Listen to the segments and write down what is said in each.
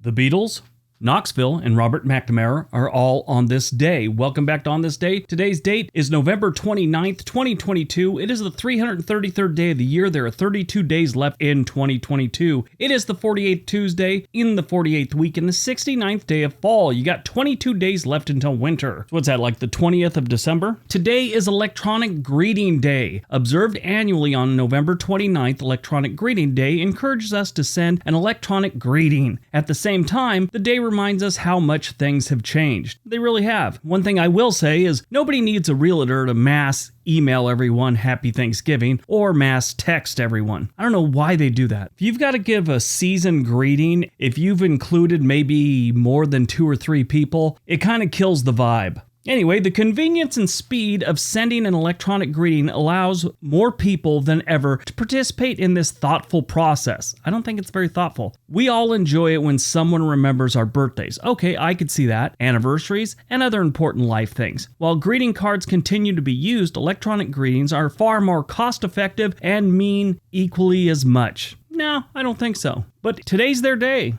The Beatles, Knoxville, and Robert McNamara are all on this day. Welcome back to On This Day. Today's date is November 29th, 2022. It is the 333rd day of the year. There are 32 days left in 2022. It is the 48th Tuesday in the 48th week and the 69th day of fall. You got 22 days left until winter. So what's that, like the 20th of December? Today is Electronic Greeting Day. Observed annually on November 29th, Electronic Greeting Day encourages us to send an electronic greeting. At the same time, the day reminds us how much things have changed. They really have. One thing I will say is nobody needs a realtor to mass email everyone Happy Thanksgiving or mass text everyone. I don't know why they do that. If you've got to give a season greeting, if you've included maybe more than 2 or 3 people, it kind of kills the vibe. Anyway, the convenience and speed of sending an electronic greeting allows more people than ever to participate in this thoughtful process. I don't think it's very thoughtful. We all enjoy it when someone remembers our birthdays. Okay, I could see that. Anniversaries and other important life things. While greeting cards continue to be used, electronic greetings are far more cost-effective and mean equally as much. No, I don't think so. But today's their day.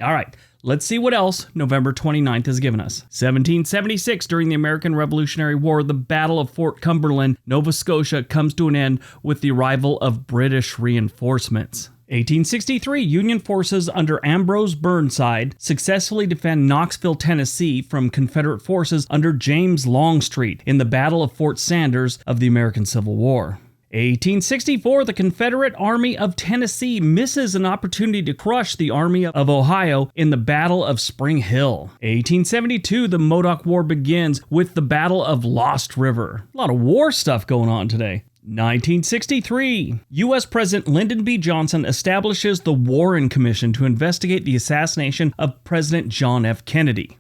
All right. Let's see what else November 29th has given us. 1776, during the American Revolutionary War, the Battle of Fort Cumberland, Nova Scotia, comes to an end with the arrival of British reinforcements. 1863, Union forces under Ambrose Burnside successfully defend Knoxville, Tennessee from Confederate forces under James Longstreet in the Battle of Fort Sanders of the American Civil War. 1864, the Confederate Army of Tennessee misses an opportunity to crush the Army of Ohio in the Battle of Spring Hill. 1872, the Modoc War begins with the Battle of Lost River. A lot of war stuff going on today. 1963, U.S. President Lyndon B. Johnson establishes the Warren Commission to investigate the assassination of President John F. Kennedy.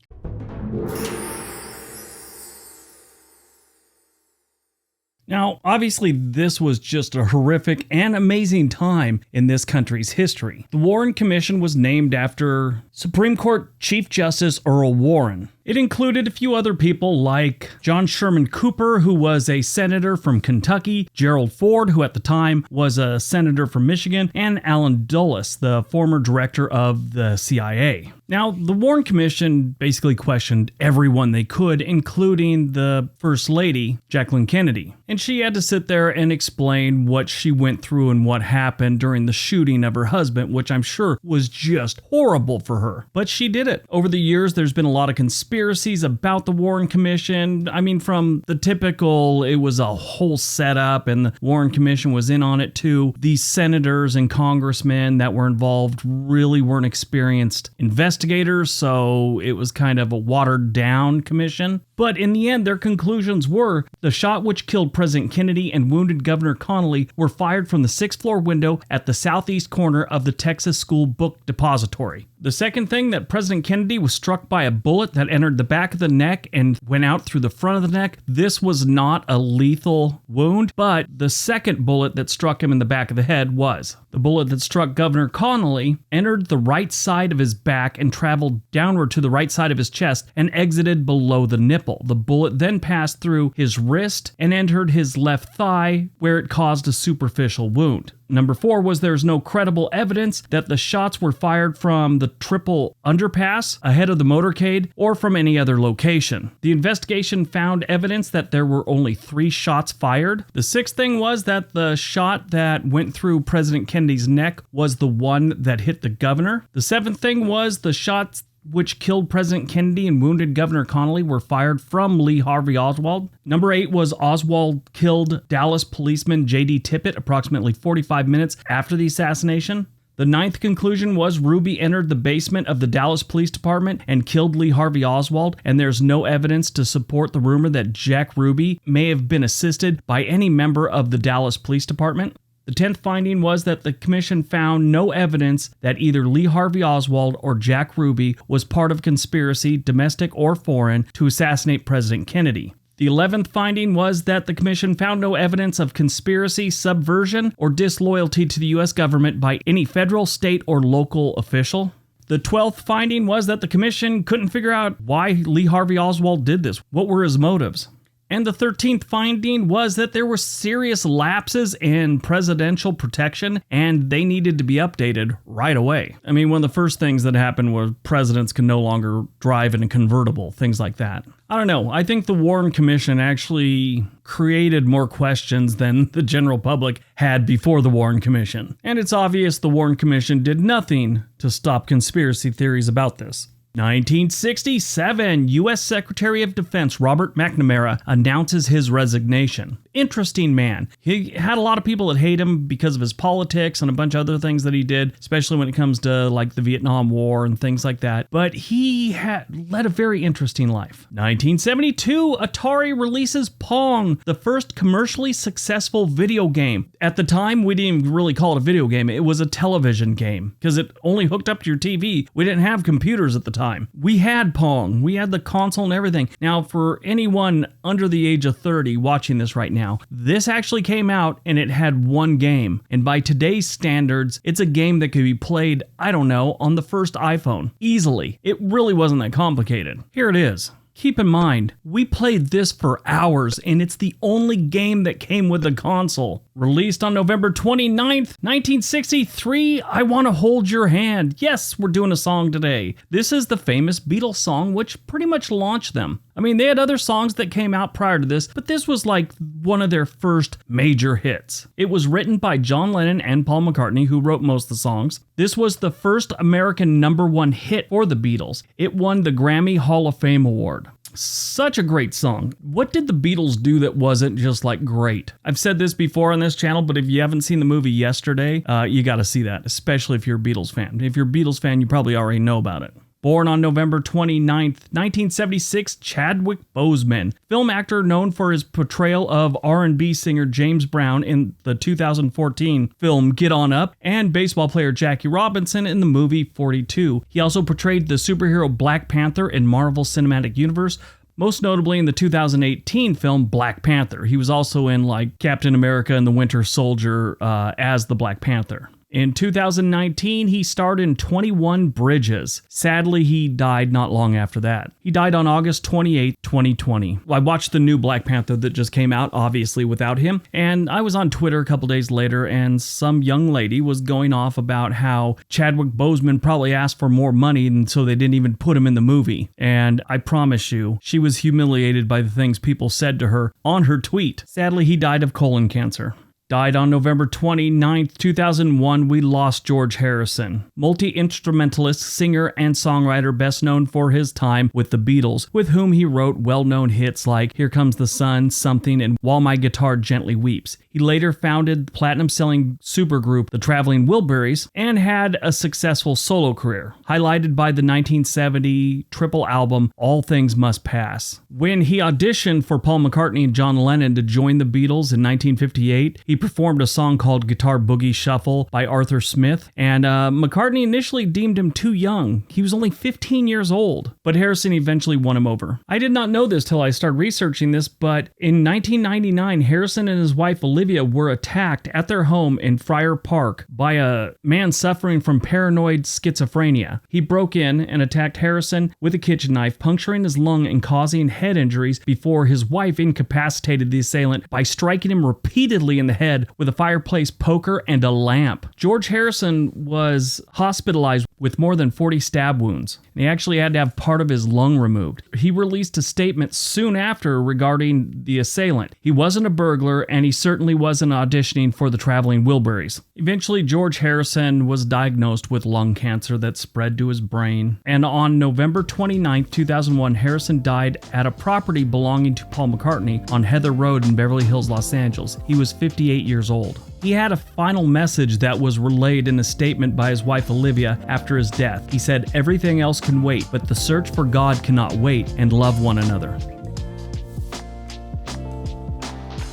Now, obviously, this was just a horrific and amazing time in this country's history. The Warren Commission was named after Supreme Court Chief Justice Earl Warren. It included a few other people like John Sherman Cooper, who was a senator from Kentucky, Gerald Ford, who at the time was a senator from Michigan, and Allen Dulles, the former director of the CIA. Now, the Warren Commission basically questioned everyone they could, including the First Lady, Jacqueline Kennedy. And she had to sit there and explain what she went through and what happened during the shooting of her husband, which I'm sure was just horrible for her. But she did it. Over the years, there's been a lot of conspiracies about the Warren Commission. I mean, from the typical, it was a whole setup and the Warren Commission was in on it too. These senators and congressmen that were involved really weren't experienced investigators, so it was kind of a watered down commission. But in the end, their conclusions were the shot which killed President Kennedy and wounded Governor Connally were fired from the 6th floor window at the southeast corner of the Texas School Book Depository. The second thing, that President Kennedy was struck by a bullet that entered the back of the neck and went out through the front of the neck. This was not a lethal wound, but the second bullet that struck him in the back of the head was. The bullet that struck Governor Connally entered the right side of his back and traveled downward to the right side of his chest and exited below the nipple. The bullet then passed through his wrist and entered his left thigh, where it caused a superficial wound. Number 4 was there's no credible evidence that the shots were fired from the triple underpass ahead of the motorcade or from any other location. The investigation found evidence that there were only 3 shots fired. The 6th thing was that the shot that went through President Kennedy's neck was the one that hit the governor. The 7th thing was the shots which killed President Kennedy and wounded Governor Connally were fired from Lee Harvey Oswald. Number 8 was Oswald killed Dallas policeman J.D. Tippit approximately 45 minutes after the assassination. The 9th conclusion was Ruby entered the basement of the Dallas Police Department and killed Lee Harvey Oswald, and there's no evidence to support the rumor that Jack Ruby may have been assisted by any member of the Dallas Police Department. The 10th finding was that the commission found no evidence that either Lee Harvey Oswald or Jack Ruby was part of a conspiracy, domestic or foreign, to assassinate President Kennedy. The 11th finding was that the commission found no evidence of conspiracy, subversion, or disloyalty to the U.S. government by any federal, state, or local official. The 12th finding was that the commission couldn't figure out why Lee Harvey Oswald did this. What were his motives? And the 13th finding was that there were serious lapses in presidential protection and they needed to be updated right away. I mean, one of the first things that happened was presidents can no longer drive in a convertible, things like that. I don't know. I think the Warren Commission actually created more questions than the general public had before the Warren Commission. And it's obvious the Warren Commission did nothing to stop conspiracy theories about this. 1967, U.S. Secretary of Defense Robert McNamara announces his resignation. Interesting man. He had a lot of people that hate him because of his politics and a bunch of other things that he did, especially when it comes to like the Vietnam War and things like that. But he had led a very interesting life. 1972, Atari releases Pong, the first commercially successful video game. At the time, we didn't even really call it a video game. It was a television game because it only hooked up to your TV. We didn't have computers at the time. We had Pong. We had the console and everything. Now, for anyone under the age of 30 watching this right now, this actually came out and it had one game. And by today's standards, it's a game that could be played, I don't know, on the first iPhone. Easily. It really wasn't that complicated. Here it is. Keep in mind, we played this for hours, and it's the only game that came with the console. Released on November 29th, 1963, I Want to Hold Your Hand. Yes, we're doing a song today. This is the famous Beatles song, which pretty much launched them. I mean, they had other songs that came out prior to this, but this was like one of their first major hits. It was written by John Lennon and Paul McCartney, who wrote most of the songs. This was the first American #1 hit for the Beatles. It won the Grammy Hall of Fame Award. Such a great song. What did the Beatles do that wasn't just like great? I've said this before on this channel, but if you haven't seen the movie Yesterday, you got to see that, especially if you're a Beatles fan. If you're a Beatles fan, you probably already know about it. Born on November 29th, 1976, Chadwick Boseman, film actor known for his portrayal of R&B singer James Brown in the 2014 film Get On Up, and baseball player Jackie Robinson in the movie 42. He also portrayed the superhero Black Panther in Marvel Cinematic Universe, most notably in the 2018 film Black Panther. He was also in like Captain America and the Winter Soldier as the Black Panther. In 2019, he starred in 21 Bridges. Sadly, he died not long after that. He died on August 28, 2020. I watched the new Black Panther that just came out, obviously without him, and I was on Twitter a couple days later, and some young lady was going off about how Chadwick Boseman probably asked for more money, and so they didn't even put him in the movie. And I promise you, she was humiliated by the things people said to her on her tweet. Sadly, he died of colon cancer. Died on November 29th, 2001, we lost George Harrison. Multi-instrumentalist, singer, and songwriter best known for his time with the Beatles, with whom he wrote well-known hits like Here Comes the Sun, Something, and While My Guitar Gently Weeps. He later founded the platinum-selling supergroup The Traveling Wilburys and had a successful solo career, highlighted by the 1970 triple album All Things Must Pass. When he auditioned for Paul McCartney and John Lennon to join the Beatles in 1958, he performed a song called Guitar Boogie Shuffle by Arthur Smith, and McCartney initially deemed him too young. He was only 15 years old, but Harrison eventually won him over. I did not know this till I started researching this, but in 1999, Harrison and his wife Olivia were attacked at their home in Friar Park by a man suffering from paranoid schizophrenia. He broke in and attacked Harrison with a kitchen knife, puncturing his lung and causing head injuries before his wife incapacitated the assailant by striking him repeatedly in the head with a fireplace poker and a lamp. George Harrison was hospitalized with more than 40 stab wounds. He actually had to have part of his lung removed. He released a statement soon after regarding the assailant. He wasn't a burglar, and he certainly wasn't auditioning for the Traveling Wilburys. Eventually, George Harrison was diagnosed with lung cancer that spread to his brain. And on November 29, 2001, Harrison died at a property belonging to Paul McCartney on Heather Road in Beverly Hills, Los Angeles. He was 58 years old. He had a final message that was relayed in a statement by his wife Olivia after his death. He said, "Everything else can wait, but the search for God cannot wait, and love one another."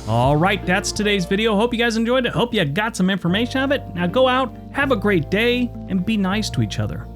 All right, that's today's video. Hope you guys enjoyed it. Hope you got some information out of it. Now go out, have a great day, and be nice to each other.